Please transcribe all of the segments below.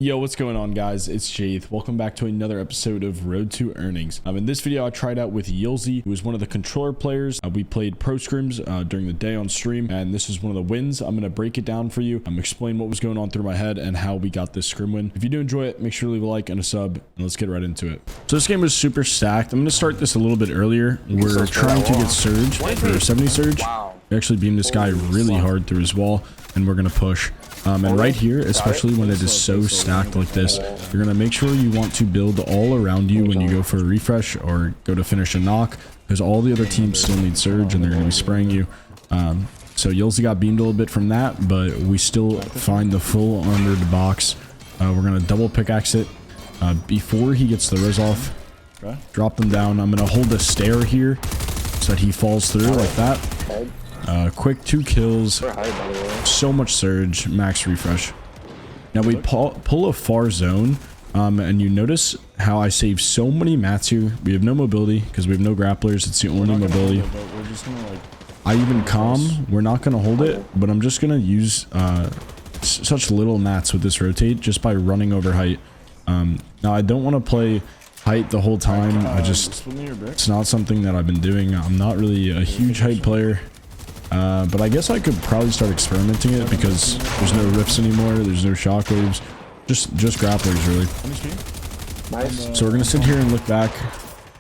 Yo, what's going on, guys? It's Jayth. Welcome back to another episode of Road to Earnings. In this video, I tried out with Jayth, who was one of the controller players. We played pro scrims during the day on stream, and this is one of the wins. I'm going to break it down for you. Explain what was going on through my head and how we got this scrim win. If you do enjoy it, make sure to leave a like and a sub, and let's get right into it. So this game was super stacked. I'm going to start this a little bit earlier. We're trying to get Surge for 70 Surge. We actually beamed this guy really hard through his wall, and we're going to push. And right here, especially when it is so stacked like this, you're going to make sure you want to build all around you when you go for a refresh or go to finish a knock, because all the other teams still need Surge and they're going to be spraying you. So Yulzy got beamed a little bit from that, but we still find the full armored box. We're going to double pickaxe it before he gets the res off. Drop them down. I'm going to hold the stair here so that he falls through like that. Quick 2 kills, so much Surge, max refresh. Now we pull a far zone, and you notice how I save so many mats here. We have no mobility because we have no grapplers. It's the only mobility. I even calm. We're not going to hold it, but I'm just going to use such little mats with this rotate just by running over height. Now I don't want to play height the whole time. It's not something that I've been doing. I'm not really a huge height player. But I guess I could probably start experimenting it because there's no rifts anymore, there's no shockwaves, just grapplers really. Nice. So we're gonna sit here and look back,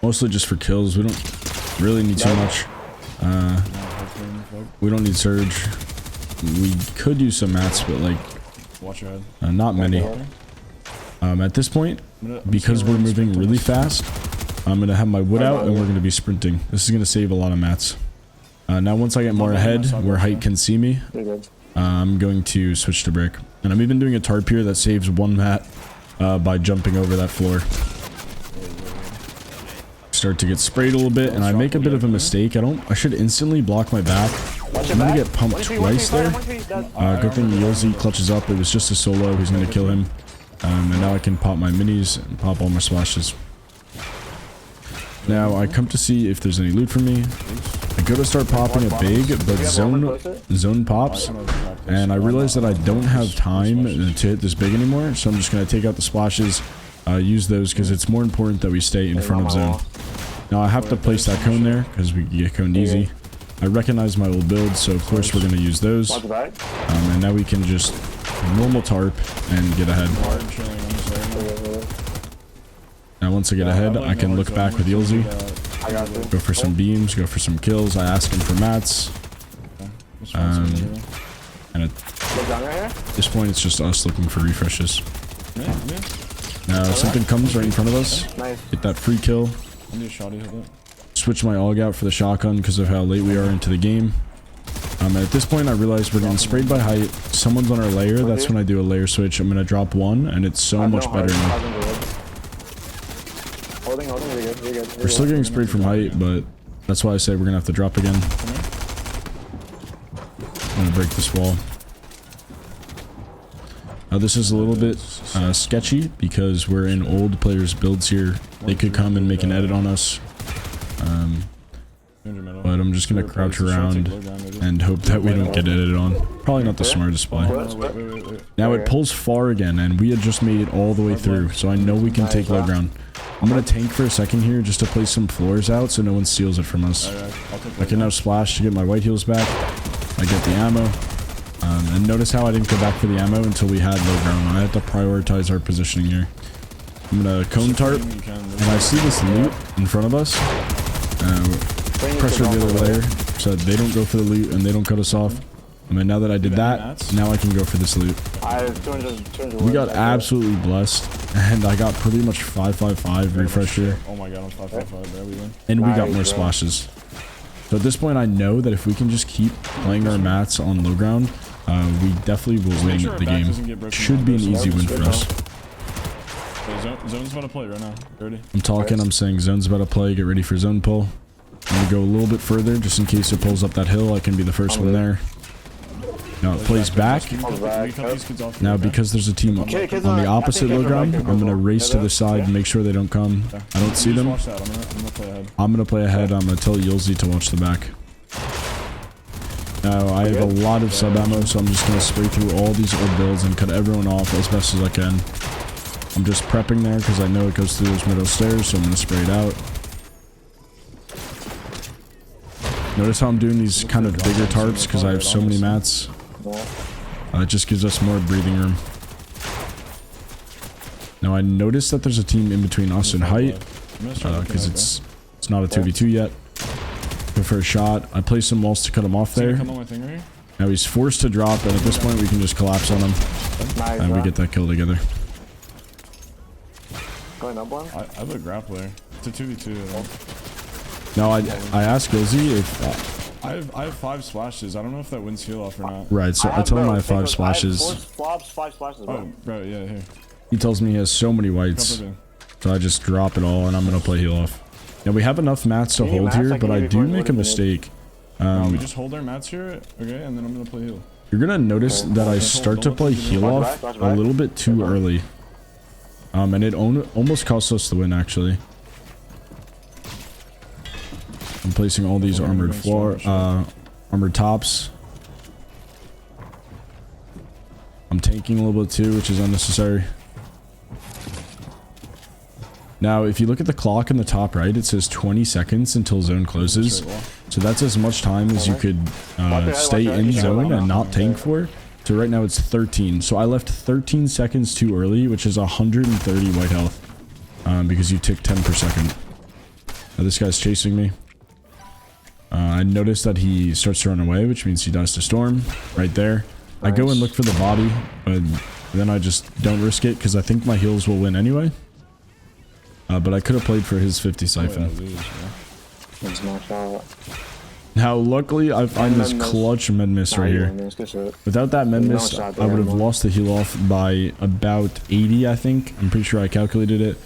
mostly just for kills. We don't really need too much. We don't need Surge. We could use some mats, but like, not many. At this point, because we're moving really fast, I'm gonna have my wood out and we're gonna be sprinting. This is gonna save a lot of mats. Now once I get more ahead where height can see me, I'm going to switch to brick. And I'm even doing a tarp here that saves 1 mat by jumping over that floor. Start to get sprayed a little bit, and I make a bit of a mistake. I should instantly block my back. I'm gonna get pumped twice there. Good thing Yulzy clutches up. It was just a solo. He's gonna kill him. And now I can pop my minis and pop all my splashes. Now I come to see if there's any loot for me. I go to start popping it big, but zone pops, and I realize that I don't have time to hit this big anymore, so I'm just going to take out the splashes, use those because it's more important that we stay in front of zone. Now I have to place that cone there because we get coned easy. I recognize my old build, so of course we're going to use those, and now we can just normal tarp and get ahead. Now once I get ahead, I can look back with Yulzy, go for some beams, go for some kills. I ask him for mats. And at this point, it's just us looking for refreshes. Now something comes right in front of us. Get that free kill. Switch my AUG out for the shotgun because of how late we are into the game. And at this point, I realize we're getting sprayed by height. Someone's on our layer. That's when I do a layer switch. I'm going to drop 1, and it's so much better now. We're still getting sprayed from height, but that's why I say we're gonna have to drop again. I'm gonna break this wall. Now this is a little bit sketchy because we're in old players' builds here. They could come and make an edit on us. But I'm just gonna crouch around and hope that we don't get edited on. Probably not the smartest play. Now it pulls far again, and we had just made it all the way through, so I know we can take low ground. I'm gonna tank for a second here just to place some floors out so no one steals it from us. I can now splash to get my white heals back. I get the ammo. And notice how I didn't go back for the ammo until we had low ground. I had to prioritize our positioning here. I'm gonna cone tarp, and I see this loot in front of us. Pressure the other layer so that they don't go for the loot and they don't cut us off. I mean, now that I did that, now I can go for this loot. We got absolutely blessed, and I got pretty much 555 refresher. Oh my god, I'm 555. There we win. And we got more splashes. So at this point, I know that if we can just keep playing our mats on low ground, we definitely will win the game. Should be an easy win for us. Zone's about to play right now. Ready? I'm talking, I'm saying zone's about to play. Get ready for zone pull. I'm gonna go a little bit further just in case it pulls up that hill. I can be the first one there. Now it plays back. Now because there's a team on the opposite low ground, I'm gonna race to the side and make sure they don't come. I don't see them. I'm gonna play ahead. I'm gonna tell Yulzy to watch the back. Now, I have a lot of sub ammo, so I'm just going to spray through all these old builds and cut everyone off as best as I can. I'm just prepping there because I know it goes through those middle stairs, so I'm going to spray it out. Notice how I'm doing these kind of bigger tarps because I have so many mats. It just gives us more breathing room. Now, I noticed that there's a team in between us and height because it's not a 2v2 yet. Go for a shot. I placed some walls to cut him off there. Now he's forced to drop, and at this point we can just collapse on him. And we get that kill together. Going up one? I have a grappler. It's a 2v2. No, I asked Gilzy if... I have 5 splashes. I don't know if that wins heal off or not. Right, so I told him I have 5 splashes. 4 flops, 5 splashes, bro. Oh, bro, yeah, here. He tells me he has so many whites. So I just drop it all, and I'm going to play heal off. Now, we have enough mats to hold here, but I do make a mistake. We just hold our mats here, okay, and then I'm going to play heal. You're going to notice that I start to play heal off a little bit too early. And it almost cost us the win, actually. I'm placing all these armored armored tops. I'm tanking a little bit too, which is unnecessary. Now, if you look at the clock in the top right, it says 20 seconds until zone closes. So that's as much time as you could stay in zone and not tank for. So right now it's 13. So I left 13 seconds too early, which is 130 white health. Because you tick 10 per second. Now this guy's chasing me. I noticed that he starts to run away, which means he dies to storm. Right there. I go and look for the body, but then I just don't risk it because I think my heals will win anyway. But I could have played for his 50 siphon. Now, luckily, I find this clutch med mist right here. Without that med mist, I would have lost the heal off by about 80, I think. I'm pretty sure I calculated it.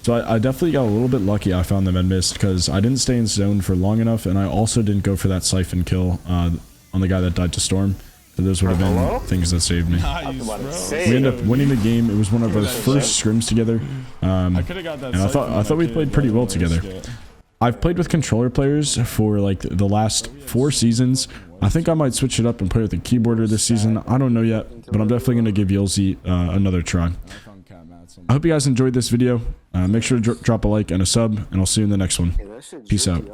So I definitely got a little bit lucky I found the med mist because I didn't stay in zone for long enough, and I also didn't go for that siphon kill on the guy that died to storm. So those would have been things that saved me. Nice, we ended up winning the game. It was one of our first scrims together. And I thought we played pretty well together. I've played with controller players for like the last 4 seasons. I think I might switch it up and play with a keyboarder this season. I don't know yet, but I'm definitely going to give Yilzy another try. I hope you guys enjoyed this video. Make sure to drop a like and a sub, and I'll see you in the next one. Peace out.